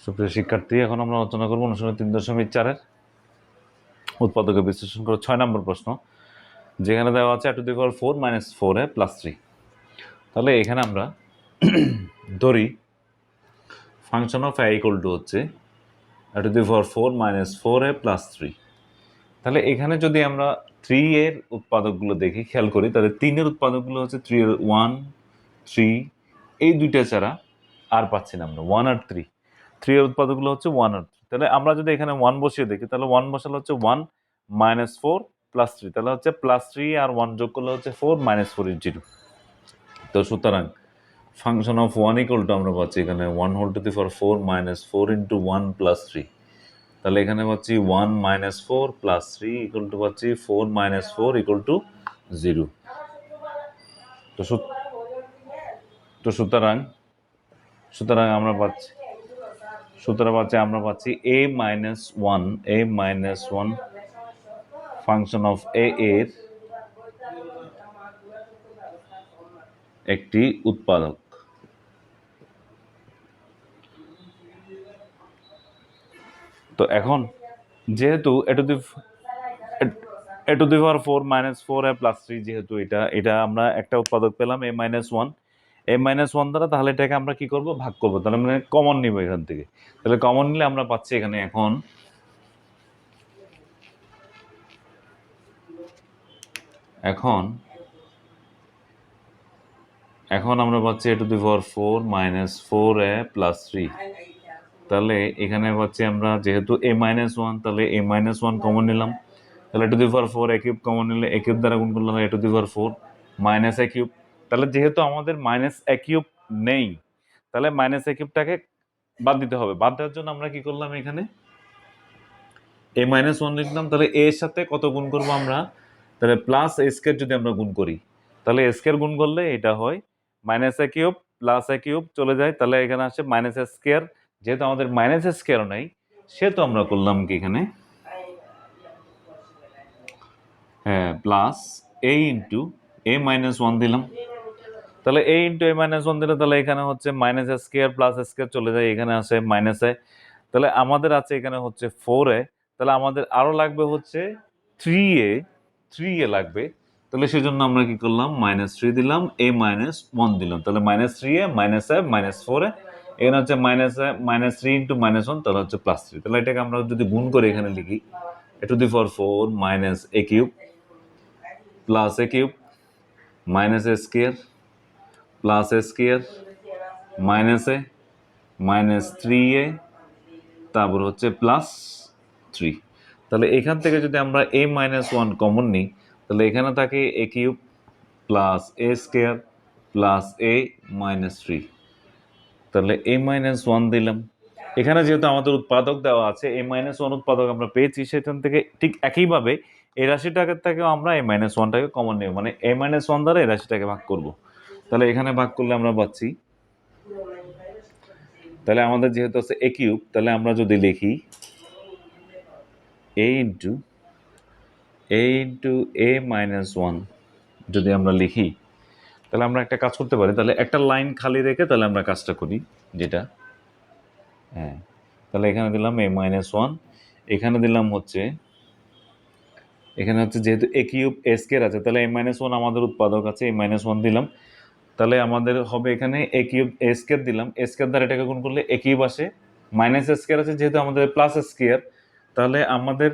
সুপ্রিয় শিক্ষার্থী, এখন আমরা আলোচনা করবো অনুশীলনী 3.4-এর উৎপাদকে বিশ্লেষণ করে 6 নম্বর প্রশ্ন, যেখানে দেওয়া আছে (4 - 4a + 3). তাহলে এখানে আমরা ধরি function of a equal to হচ্ছে (4 - 4a + 3). তাহলে এখানে যদি আমরা 3 এর উৎপাদকগুলো দেখি, খেয়াল করি, তাহলে 3 এর উৎপাদকগুলো হচ্ছে 3 এর 1 3 এই দুইটা ছাড়া আর পাচ্ছি না আমরা। 1 আর 3 এর উৎপাদকগুলো হচ্ছে 1 আর 3। তাহলে আমরা যদি এখানে 1 বসিয়ে দেখি, তাহলে 1 বসালে হচ্ছে 1 - 4 + 3, তাহলে হচ্ছে +3 আর 1 যোগ করলে হচ্ছে 4 - 4 × 0। তো সুতরাং ফাংশন অফ 1 ইকুয়াল টু আমরা পাচ্ছি এখানে 1 হোল টু দি পাওয়ার 4 - 4 × 1 + 3। তাহলে এখানে পাচ্ছি 1 - 4 + 3 ইকুয়াল টু পাচ্ছি 4 - 4 ইকুয়াল টু 0। তো সুতরাং আমরা পাচ্ছি a - 1 ফাংশন অফ a এর একটি উৎপাদক। তো এখন যেহেতু a to the power 4 - 4a + 3, যেহেতু এটা আমরা একটা উৎপাদক পেলাম a - 1 দ্বারা, তাহলে এটাকে আমরা কি করব, ভাগ করব। তাহলে মানে কমন নিব এখান থেকে। তাহলে কমন নিলে আমরা পাচ্ছি এখানে এখন আমরা পাচ্ছি a to the power 4 - 4a + 3। তাহলে এখানে পাচ্ছি আমরা, যেহেতু a - 1, তাহলে a - 1 কমন নিলাম। তাহলে a to the power 4 a cube common নিলে a কিউব দ্বারা গুণ করলে হয় a to the power 4 - a cube. তাহলে যেহেতু আমাদের -a কিউব নেই, তাহলে -a কিউবটাকে বাদ দিতে হবে। বাদ দেওয়ার জন্য আমরা কি করলাম, এখানে a - 1 লিখলাম। তাহলে a এর সাথে কত গুণ করব আমরা? তাহলে +a² যদি আমরা গুণ করি, তাহলে a² গুণ করলে এটা হয় -a কিউব +a কিউব চলে যায়, তাহলে এখানে আসে -a²। যেহেতু আমাদের -a² নাই, সেহেতু আমরা করলাম কি এখানে প্লাস a × a - 1 দিলাম। তাহলে a × a - 1 দিলে তাহলে এখানে হচ্ছে -a² +a² চলে যায়, এখানে আসে -a। তাহলে আমাদের আছে এখানে হচ্ছে 4a। তাহলে আমাদের আরো লাগবে হচ্ছে 3a লাগবে। তাহলে সেজন্য আমরা কি করলাম, -3 দিলাম, a - 1 দিলাম। তাহলে -3a - a -4a, এখানে হচ্ছে -3 × -1, তাহলে হচ্ছে +3। তাহলে এটাকে আমরা যদি গুণ করে এখানে লিখি a to the power 4 - a cube + a cube -a² +a² -a -3a, তারপর হচ্ছে +3। তাহলে এখান থেকে যদি আমরা a - 1 কমন নিই, তাহলে এখানে থাকে a কিউব +a² +a -3। তাহলে a - 1 দিলাম। এখানে যেহেতু আমাদের উৎপাদক দেওয়া আছে, a - 1 উৎপাদক আমরা পেয়েছি, সেখান থেকে ঠিক একইভাবে এই রাশিটাকে থেকেও আমরা a - 1টাকে কমন নেব, মানে a - 1 দ্বারা এই রাশিটাকে ভাগ করব। তাহলে এখানে ভাগ করলে আমরা পাচ্ছি, তাহলে আমাদের যেহেতু আছে a কিউব, তাহলে আমরা যদি লিখি a × a - 1 যদি আমরা লিখি, তাহলে আমরা একটা কাজ করতে পারি। তাহলে একটা লাইন খালি রেখে তাহলে আমরা কাজটা করি, যেটা তাহলে এখানে দিলাম a - 1, এখানে দিলাম হচ্ছে, যেহেতু a কিউব a² আছে, তাহলে a - 1 আমাদের উৎপাদক আছে, a - 1 দিলাম। তাহলে আমাদের হবে এখানে a কিউব a² দিলাম, a² দ্বারা এটাকে গুণ করলে a কিউব আসে, -a² আছে, যেহেতু আমাদের +a², তাহলে আমাদের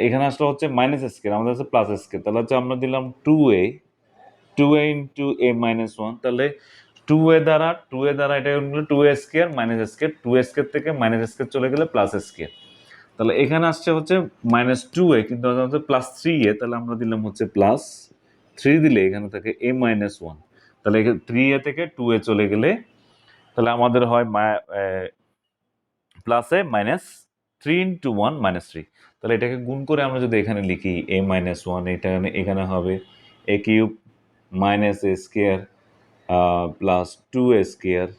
এখানে আসলে হচ্ছে -a², আমাদের আছে +a²। তাহলে হচ্ছে আমরা দিলাম 2a × a - 1। তাহলে 2a দ্বারা এটা গুণ করলে 2a² -a², 2a² থেকে -a² চলে গেলে +a²। তাহলে এখানে আসছে হচ্ছে -2a, কিন্তু হচ্ছে +3a। তাহলে আমরা দিলাম হচ্ছে +3 দিলে এখানে থাকে a - 1। তাহলে এখানে 3a থেকে 2a চলে গেলে তাহলে আমাদের হয় +a -3 × 1 -3। তাহলে এটাকে গুণ করে আমরা যদি এখানে লিখি a - 1, এটা এখানে হবে a কিউব -a² +2a²,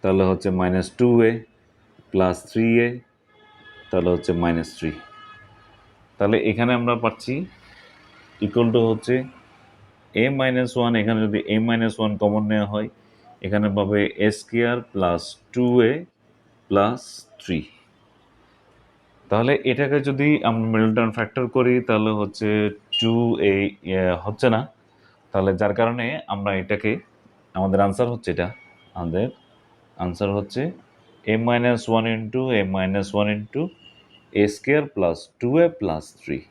তাহলে হচ্ছে -2a +3a, তাহলে হচ্ছে -3। তাহলে এখানে আমরা পাচ্ছি ইকুয়াল টু হচ্ছে a - 1, এখানে যদি a - 1 কমন নেওয়া হয়, এখানে পাবে a² + 2a প্লাস থ্রি। তাহলে এটাকে যদি আমরা মিডল টার্ম ফ্যাক্টর করি তাহলে হচ্ছে টু এই হচ্ছে না, তাহলে যার কারণে আমরা এটাকে আমাদের আনসার হচ্ছে এটা, আমাদের আনসার হচ্ছে m-1 into m-1 into a square plus 2a plus 3।